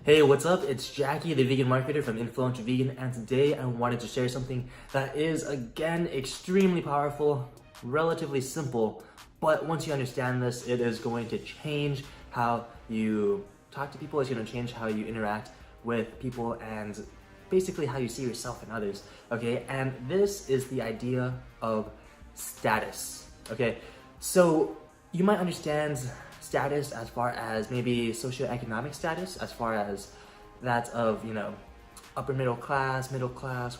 Hey, what's up? It's Jackie, the vegan marketer from Influential Vegan, and today I wanted to share something that is, again, extremely powerful, relatively simple, but once you understand this, it is going to change how you talk to people, it's going to change how you interact with people, and basically how you see yourself and others, okay? And this is the idea of status, okay? So you might understand status as far as maybe socioeconomic status, as far as that of, upper middle class,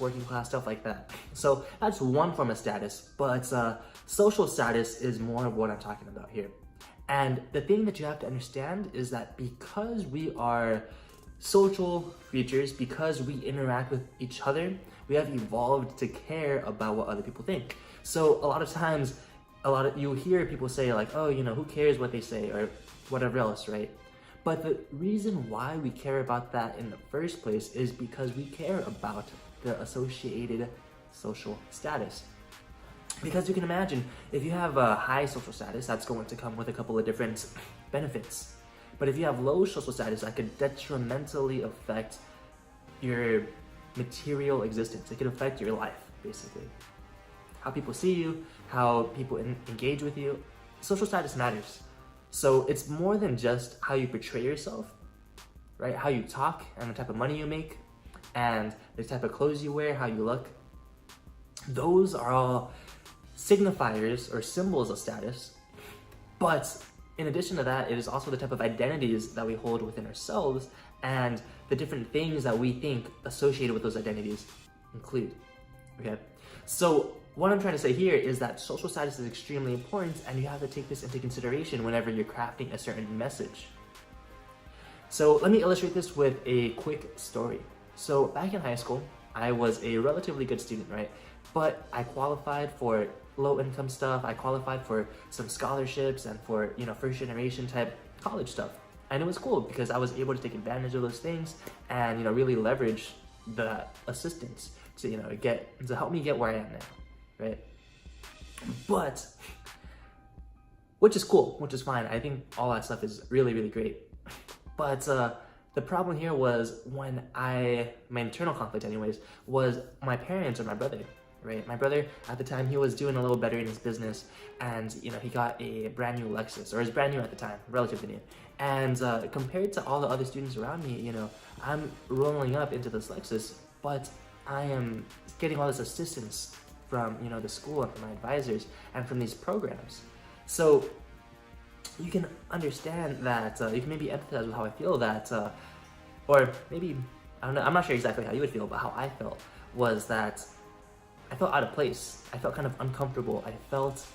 working class, stuff like that. So that's one form of status, but social status is more of what I'm talking about here. And the thing that you have to understand is that because we are social creatures, because we interact with each other, we have evolved to care about what other people think. So a lot of times, you hear people say like, oh, who cares what they say or whatever else, right? But the reason why we care about that in the first place is because we care about the associated social status. Because you can imagine, if you have a high social status, that's going to come with a couple of different benefits. But if you have low social status, that could detrimentally affect your material existence. It could affect your life, basically. How people see you, how people engage with you. Social status matters. So it's more than just how you portray yourself, right? How you talk and the type of money you make and the type of clothes you wear, how you look. Those are all signifiers or symbols of status. But in addition to that, it is also the type of identities that we hold within ourselves and the different things that we think associated with those identities include, okay? So what I'm trying to say here is that social status is extremely important, and you have to take this into consideration whenever you're crafting a certain message. So let me illustrate this with a quick story. So back in high school, I was a relatively good student, right? But I qualified for low income stuff, I qualified for some scholarships and for, first generation type college stuff. And it was cool because I was able to take advantage of those things and, really leverage the assistance to, to help me get where I am now, right? But, which is cool, which is fine. I think all that stuff is really, really great. But the problem here was my internal conflict anyways, was my parents or my brother, right? My brother, at the time, he was doing a little better in his business, and, he got a brand new Lexus, or it was brand new at the time, relatively new. And compared to all the other students around me, I'm rolling up into this Lexus, but I am getting all this assistance from, the school and from my advisors and from these programs. So you can understand that, you can maybe empathize with how I feel that, or maybe, I don't know, I'm not sure exactly how you would feel, but how I felt was that I felt out of place. I felt kind of uncomfortable. I felt,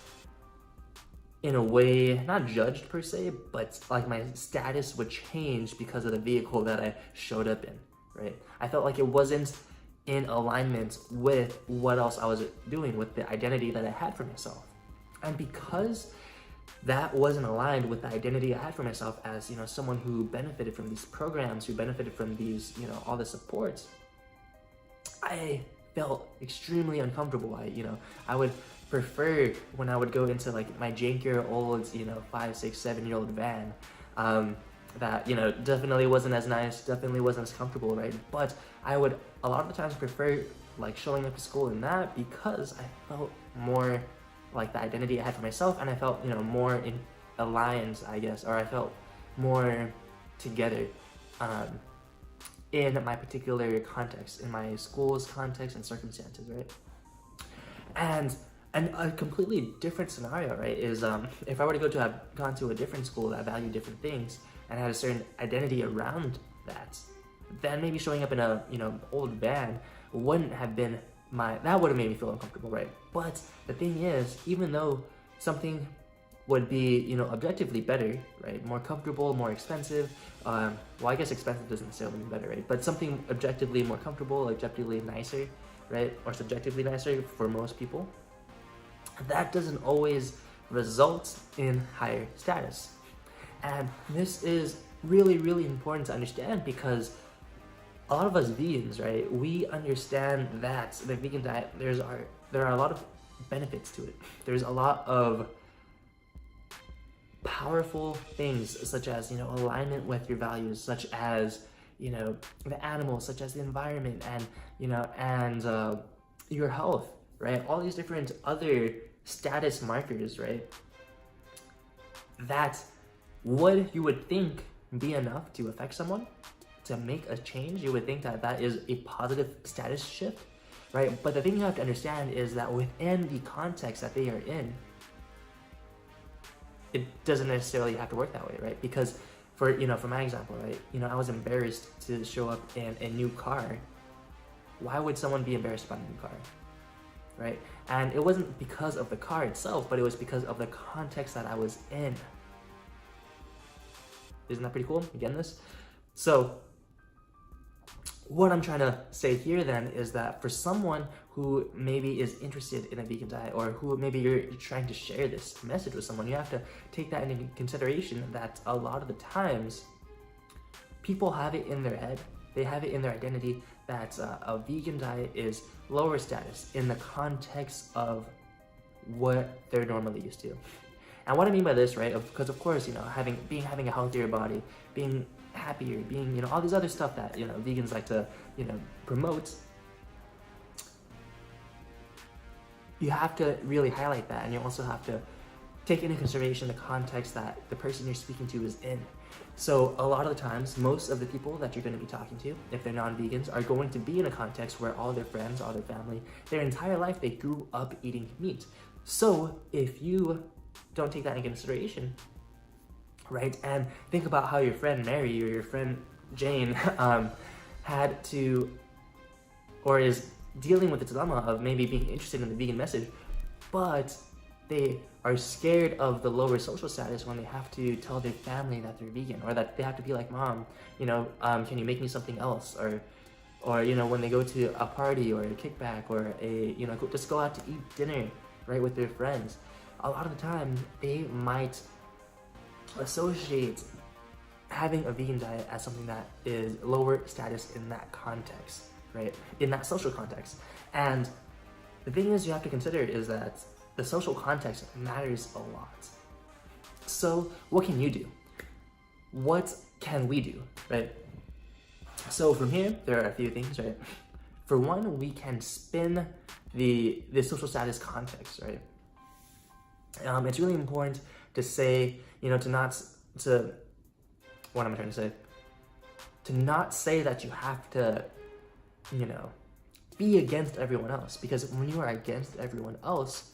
in a way, not judged per se, but like my status would change because of the vehicle that I showed up in, right? I felt like it wasn't in alignment with what else I was doing, with the identity that I had for myself. And because that wasn't aligned with the identity I had for myself as, someone who benefited from these programs, who benefited from these, all the support, I felt extremely uncomfortable. I would prefer when I would go into like my jankier old, 5, 6, 7-year-old van, that, definitely wasn't as nice, definitely wasn't as comfortable, right? But I would a lot of the times prefer like showing up to school in that because I felt more like the identity I had for myself, and I felt, more aligned, I guess, or I felt more together, in my particular context, in my school's context and circumstances, right? And a completely different scenario, right, is if I were to have gone to a different school that valued different things and had a certain identity around that, then maybe showing up in a, old van wouldn't have been that would have made me feel uncomfortable, right? But the thing is, even though something would be, objectively better, right? More comfortable, more expensive. Well, I guess expensive doesn't necessarily mean better, right? But something objectively more comfortable, objectively nicer, right? Or subjectively nicer for most people. That doesn't always result in higher status. And this is really, really important to understand because a lot of us vegans, right? We understand that the vegan diet, there are a lot of benefits to it. There's a lot of powerful things such as, alignment with your values, such as, you know, the animals, such as the environment and, you know, and your health, right? All these different other status markers, right? That what you would think be enough to affect someone, to make a change. You would think that that is a positive status shift, right? But the thing you have to understand is that within the context that they are in, it doesn't necessarily have to work that way, right? Because for my example, right, I was embarrassed to show up in a new car. Why would someone be embarrassed about a new car, right? And it wasn't because of the car itself, but it was because of the context that I was in. Isn't that pretty cool? You getting this? So what I'm trying to say here then is that for someone who maybe is interested in a vegan diet, or who maybe you're trying to share this message with someone, you have to take that into consideration, that a lot of the times people have it in their head, they have it in their identity that a vegan diet is lower status in the context of what they're normally used to. And what I mean by this, right, because of course, having a healthier body, being happier, being, all these other stuff that, vegans like to, promote, you have to really highlight that, and you also have to take into consideration the context that the person you're speaking to is in. So a lot of the times, most of the people that you're going to be talking to, if they're non-vegans, are going to be in a context where all their friends, all their family, their entire life, they grew up eating meat. So if you don't take that into consideration, right, and think about how your friend Mary or your friend Jane had to, or is dealing with the dilemma of maybe being interested in the vegan message, but they are scared of the lower social status when they have to tell their family that they're vegan, or that they have to be like, Mom, can you make me something else? Or when they go to a party or a kickback or just go out to eat dinner, right, with their friends, a lot of the time they might associate having a vegan diet as something that is lower status in that context, right? In that social context. And the thing is, you have to consider is that the social context matters a lot. So what can you do? What can we do, right? So from here, there are a few things, right? For one, we can spin the social status context, right? It's really important to say, what am I trying to say? To not say that you have to, be against everyone else, because when you are against everyone else,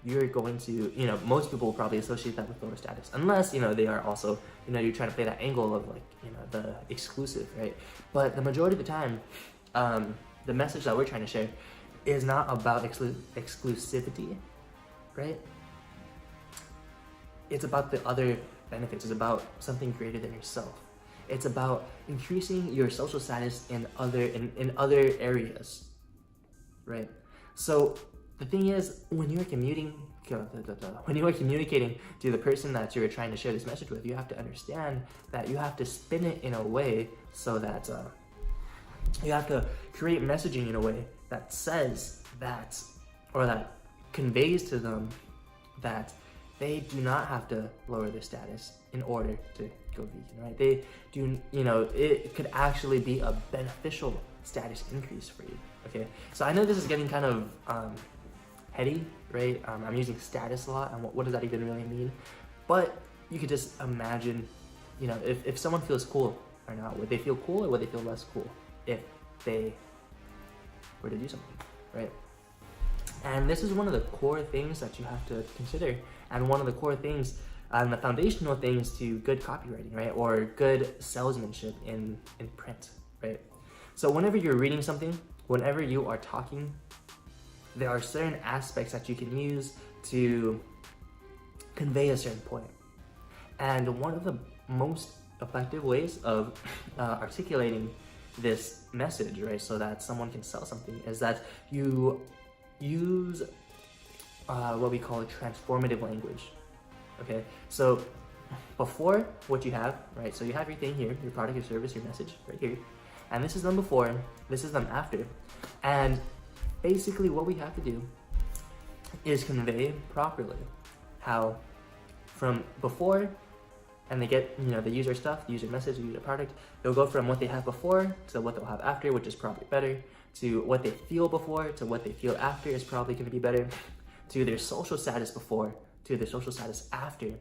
you're going to, most people will probably associate that with lower status, unless, they are also, you're trying to play that angle of like, the exclusive, right? But the majority of the time, the message that we're trying to share is not about exclusivity, right? It's about the other benefits. It's about something greater than yourself. It's about increasing your social status in other areas, right? So the thing is, when you are communicating to the person that you're trying to share this message with, you have to understand that you have to spin it in a way so that you have to create messaging in a way that says that, or that conveys to them that they do not have to lower their status in order to go vegan, right? They do, it could actually be a beneficial status increase for you, okay? So I know this is getting kind of heady, right? I'm using status a lot, and what does that even really mean? But you could just imagine, if someone feels cool or not, would they feel cool or would they feel less cool if they were to do something, right? And this is one of the core things that you have to consider, and one of the core things and the foundational things to good copywriting, right? Or good salesmanship in print, right? So whenever you're reading something, whenever you are talking, there are certain aspects that you can use to convey a certain point. And one of the most effective ways of articulating this message, right, so that someone can sell something, is that you use what we call a transformative language, okay? So before, what you have, right, so you have your thing here, your product, your service, your message right here, and this is them before, this is them after. And basically what we have to do is convey properly how from before and they get, the user stuff, the user message, the user product, they'll go from what they have before to what they'll have after, which is probably better, to what they feel before to what they feel after is probably going to be better, to their social status before to their social status after.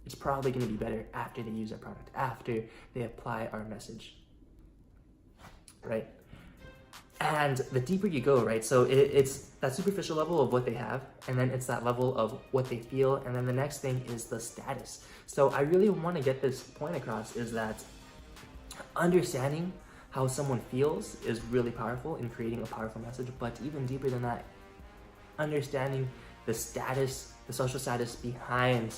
It's probably going to be better after they use our product, after they apply our message, right? And the deeper you go, right? So it's that superficial level of what they have, and then it's that level of what they feel, and then the next thing is the status. So I really want to get this point across, is that understanding how someone feels is really powerful in creating a powerful message, but even deeper than that, understanding the status, the social status behind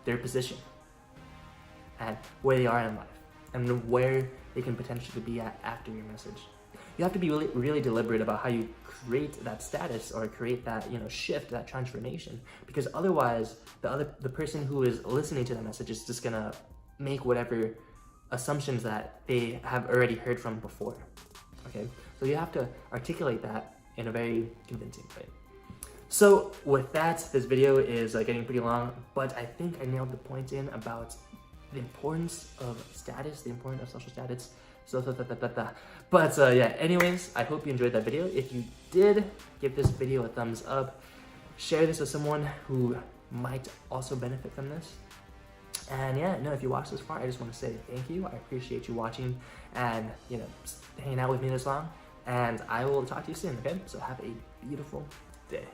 their position and where they are in life and where they can potentially be at after your message. You have to be really deliberate about how you create that status or create that shift, that transformation, because otherwise the person who is listening to the message is just gonna make whatever assumptions that they have already heard from before. Okay, so you have to articulate that in a very convincing way. So with that, this video is getting pretty long, but I think I nailed the point in about the importance of status, the importance of social status. But yeah, anyways, I hope you enjoyed that video. If you did, give this video a thumbs up, share this with someone who might also benefit from this. And yeah, no, if you watched this far, I just want to say thank you. I appreciate you watching and hanging out with me this long, and I will talk to you soon. Okay, so have a beautiful day.